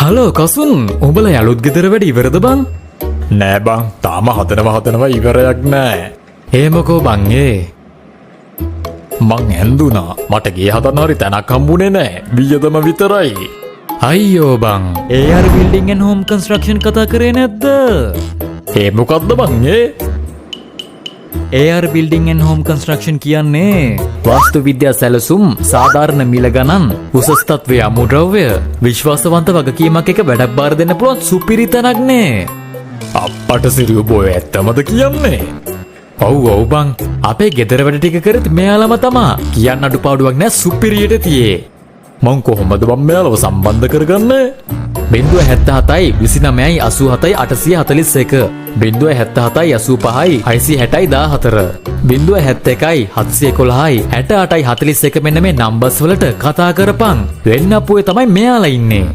Hello Kasun උඹලා යලුත් ගෙදර වැඩ ඉවරද බං? නෑ බං තාම හදනවා ඉවරයක් නෑ. ඒමකෝ බං ඒ. මං ඇඳුනා මට ගේ හදන්න හරි තැනක් හම්බුනේ නෑ. වියදම විතරයි. අයියෝ බං. AR building and home construction කතා කරේ නැද්ද? ඒ මොකද්ද බං ඒ? AR building and home construction කියන්නේ වාස්තු විද්‍යා සැලසුම් සාධාරණ මිල ගණන් උසස් තත්ත්වයේ අමුද්‍රව්‍ය විශ්වාසවන්ත වගකීමක් එක වැඩක් බාර දෙන්න පුළුවන් සුපිරි තැනක් නේ. අප්පට සිරිය බොය ඇත්තමද කියන්නේ? ඔව් බං අපේ ගෙදර වැඩ ටික කරත් මෙයාලම තමා. කියන්න අඩුපාඩුවක් නෑ සුපිරියට තියේ. මං කොහොමද බං මෙයාලව සම්බන්ධ කරගන්නේ? 077යි 29යි 87යි 841 077යි 85යි 660යි 14 071යි 711යි 68යි 41 මෙන්න මේ නම්බර්ස් වලට කතා කරපන්. වෙන්න අපුවේ තමයි මෙයාලා ඉන්නේ.